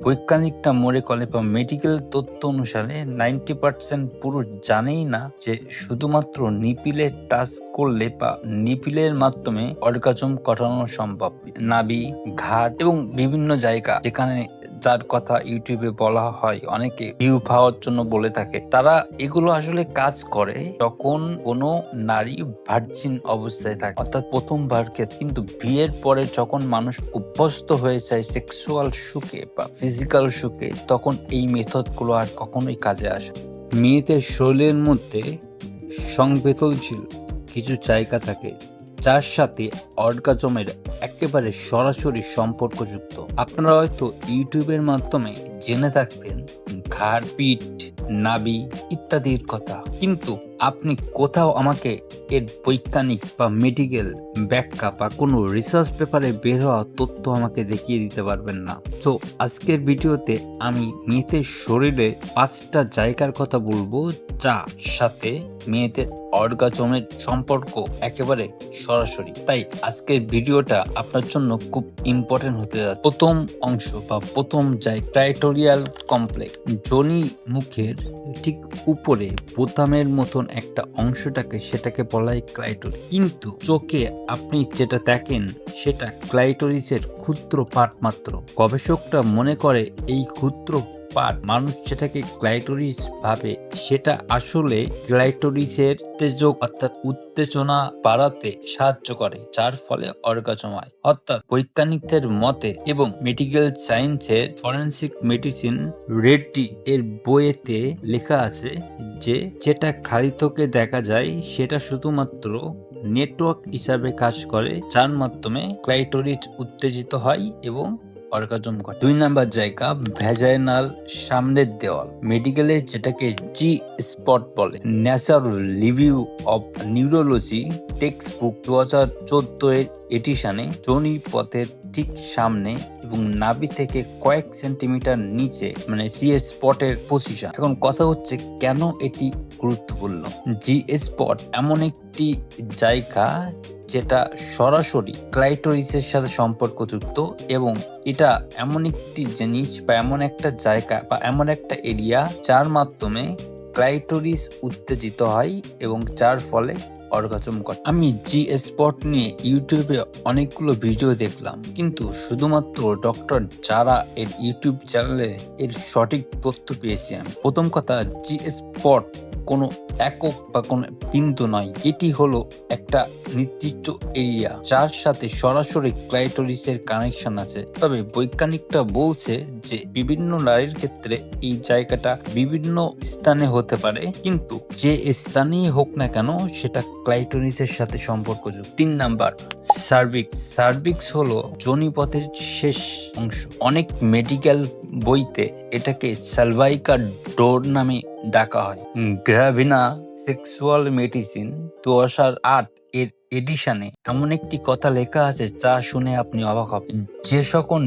বৈজ্ঞানিকরা মনে করে বা মেডিকেল তথ্য অনুসারে 90% পুরুষ জানেই না যে শুধুমাত্র নিপিলে টাচ করলে বা নিপিলের মাধ্যমে অর্গাজম ঘটানো সম্ভব। নাভি, ঘাট এবং বিভিন্ন জায়গা যেখানে যার কথা ইউটিউবে বলা হয়, অনেকে ভিউ পাওয়ার জন্য বলে থাকে, তারা এগুলো আসলে কাজ করে যখন কোনো নারী ভার্জিন অবস্থায় থাকে, অর্থাৎ প্রথমবার ক্ষেত্রে। কিন্তু বিয়ের পরে যখন মানুষ অভ্যস্ত হয়ে যায় সেক্সুয়াল সুখে বা ফিজিক্যাল সুখে, তখন এই মেথড গুলো আর কখনোই কাজে আসে। মেয়েদের শরীরের মধ্যে সংবেদনশীল কিছু জায়গা থাকে যার সাথে অর্গাজমের একেবারে সরাসরি সম্পর্কযুক্ত। আপনারা হয়তো ইউটিউবের মাধ্যমে জেনে থাকবেন ঘাড়, পিঠ, নাভি ইত্যাদির কথা, কিন্তু আপনি কোথাও আমাকে এর বৈজ্ঞানিক বা মেডিকেল ব্যাখ্যা বা কোনো রিসার্চ পেপারে বের হওয়া তথ্য আমাকে দেখিয়ে দিতে পারবেন না। তো আজকের ভিডিওতে আমি মেয়েদের শরীরে 5টা জায়গার কথা বলবো যা সাথে মেয়েদের অর্গাজমের সম্পর্ক একেবারে সরাসরি। তাই আজকের ভিডিওটা আপনার জন্য খুব ইম্পর্টেন্ট হতে যাচ্ছে। প্রথম অংশ বা প্রথম জায়গা ক্লাইটোরিয়াল কমপ্লেক্স। যোনি মুখের ঠিক উপরে বোতামের মতন একটা অংশটাকে, সেটাকে বলা হয় ক্লাইটোরিস। কিন্তু চোখে আপনি যেটা দেখেন সেটা ক্লাইটোরিসের ক্ষুদ্র পার্ট মাত্র। গবেষকরা মনে করে এই ক্ষুদ্র পার্ট, মানুষ যেটাকে ক্লাইটোরিস ভাবে, সেটা আসলে ক্লাইটোরিসের উত্তেজক অর্থাৎ উত্তেজনা বাড়াতে সাহায্য করে, যার ফলে অর্গাজম হয়। অর্থাৎ বৈজ্ঞানিকদের মতে এবং মেডিকেল সায়েন্সের ফরেনসিক মেডিসিন রেড্ডি এর বইয়েতে লেখা আছে যে যেটা খালি চোখে দেখা যায় সেটা শুধুমাত্র নেটওয়ার্ক হিসাবে কাজ করে, যার মাধ্যমে ক্লাইটোরিস উত্তেজিত হয় এবং অর্গাজম ঘটে। 2 নাম্বার জায়গা ভ্যাজাইনাল সামনের দেওয়াল। মেডিকেলে যেটাকে জি স্পট বলে। Natural review of neurology text book 2014 এডিশনে যোনি পথের ঠিক সামনে এবং নাভি থেকে কয়েক সেন্টিমিটার নিচে, মানে জি স্পটের পজিশন। এখন কথা হচ্ছে কেন এটি গুরুত্বপূর্ণ। জি স্পট এমন একটি জায়গা যেটা সরাসরি ক্লাইটোরিসের সাথে সম্পর্কযুক্ত, এবং এটা এমন একটি জিনিস বা এমন একটা জায়গা বা এমন একটা এরিয়া যার মাধ্যমে ক্লাইটোরিস উত্তেজিত হয় এবং যার ফলে অর্গাজম ঘটে। আমি জি স্পট নিয়ে ইউটিউবে অনেকগুলো ভিডিও দেখলাম, কিন্তু শুধুমাত্র ডক্টর যারা এর ইউটিউব চ্যানেলে এর সঠিক তথ্য পেয়েছি আমি। প্রথম কথা, জি স্পট কোনো একক বা কোনো বিন্দু নয়, এটি হলো একটা নির্দিষ্ট এরিয়া যার সাথে সরাসরি ক্লাইটোরিসের কানেকশন আছে। তবে বৈজ্ঞানিকরা বলছে যে বিভিন্ন নারীর ক্ষেত্রে এই জায়গাটা বিভিন্ন স্থানে হতে পারে, কিন্তু যে স্থানেই হোক না কেন সেটা ক্লাইটোরিসের সাথে সম্পর্কযুক্ত। 3 নাম্বার সার্ভিক্স। সার্ভিক্স হলো যোনিপথের শেষ অংশ। অনেক মেডিকেল বইতে এটাকে সালভাইকার ডোর নামে ডাকা হয়। গ্রাভিনা সেক্সুয়াল মেডিসিন 2008 এর এডিশনে এমন একটি কথা লেখা আছে যা শুনে আপনি অবাক হবেন। যে সকল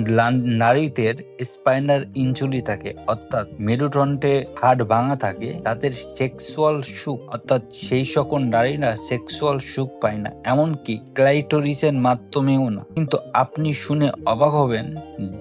নারীদের স্পাইনাল ইনজুরি থাকে, অর্থাৎ মেরুদণ্ডে হাড় ভাঙা থাকে, তাদের সেক্সুয়াল সুখ, অর্থাৎ সেই সকল নারীরা সেক্সুয়াল সুখ পায় না, এমনকি ক্লাইটোরিসের মাধ্যমেও না। কিন্তু আপনি শুনে অবাক হবেন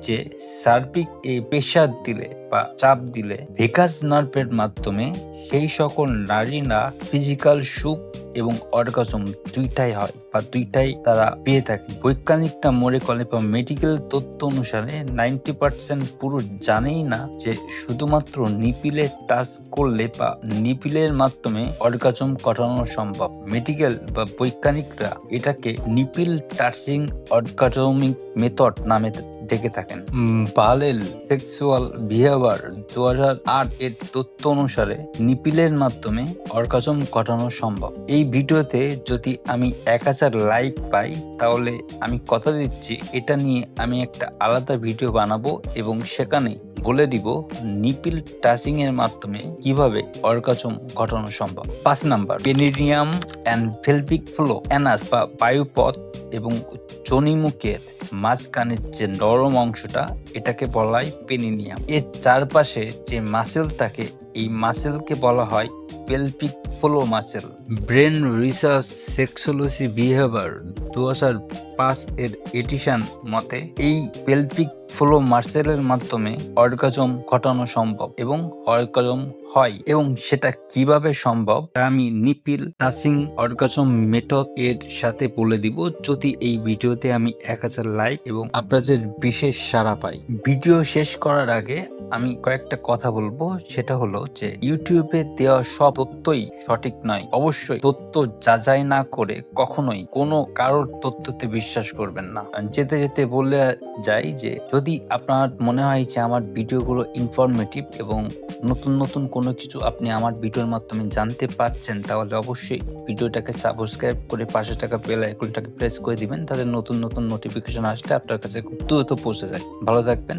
যে সার্ভিক এ প্রেসার দিলে বা চাপ দিলে ভেগাস নার্ভের মাধ্যমে সেই সকল নারীরা ফিজিক্যাল সুখ এবং অর্গাজম দুইটাই হয় বা দুইটাই তারা পেয়ে থাকে। বৈজ্ঞানিকরা মনে করে বা মেডিকেল তথ্য অনুসারে 90% পুরুষ জানেই না যে শুধুমাত্র নিপিলে টাচ করলে বা নিপিলের মাধ্যমে অর্গাজম ঘটানো সম্ভব। মেডিকেল বা বৈজ্ঞানিকরা এটাকে নিপিল টাচিং অর্গাজমিক মেথড নামে ডেকে থাকেন। বালেল সেক্সুয়াল বিহেভিয়ার 2008 এর তথ্য অনুসারে নিপিলের মাধ্যমে অর্গাজম ঘটানো সম্ভব। এই ভিডিওতে যদি আমি 1000 লাইক পাই তাহলে আমি কথা দিচ্ছি এটা নিয়ে আমি একটা আলাদা ভিডিও বানাবো এবং সেখানে বলে দিব নিপিল টাচিং এর মাধ্যমে কিভাবে অর্গাজম ঘটানো সম্ভব। 5 নাম্বার পেনিডিয়াম এন্ড পেলভিক ফ্লো। অ্যানাস বা বায়ুপথ এবং যোনিমুখের মাঝখানের যে নরম অংশটা, এটাকে বলা হয় পেনিনিয়াম। এর চারপাশে যে মাসেল থাকে এই মাসেলকে বলা হয় pelvic floor muscle. Brain research sexology behaviour 2005 এর এডিশন মতে এই পেলভিক ফ্লো মাসেলের মাধ্যমে অর্গাজম ঘটানো সম্ভব এবং অর্গাজম হয়, এবং সেটা কিভাবে সম্ভব তা আমি নিপিল টাচিং অর্গাজম মেথড এর সাথে বলে দিব, যদি এই ভিডিওতে আমি 1000 লাইক এবং আপনাদের বিশেষ সাড়া পাই। ভিডিও শেষ করার আগে আমি কয়েকটা কথা বলবো, সেটা হলো যে ইউটিউবে দেওয়া সব তথ্যই সঠিক নয়। অবশ্যই তথ্য যাচাই না করে কখনোই কোনো কারোর তথ্যতে বিশ্বাস করবেন না। যেতে যেতে বলে যাই যে যদি আপনার মনে হয় যে আমার ভিডিওগুলো ইনফরমেটিভ এবং নতুন নতুন কোনো কিছু আপনি আমার ভিডিওর মাধ্যমে জানতে পারছেন, তাহলে অবশ্যই ভিডিওটাকে সাবস্ক্রাইব করে পাশে থাকা বেল আইকনটাকে প্রেস করে দিবেন, তাদের নতুন নতুন নোটিফিকেশন আসলে আপনার কাছে খুব দ্রুত পৌঁছে যায়। ভালো থাকবেন।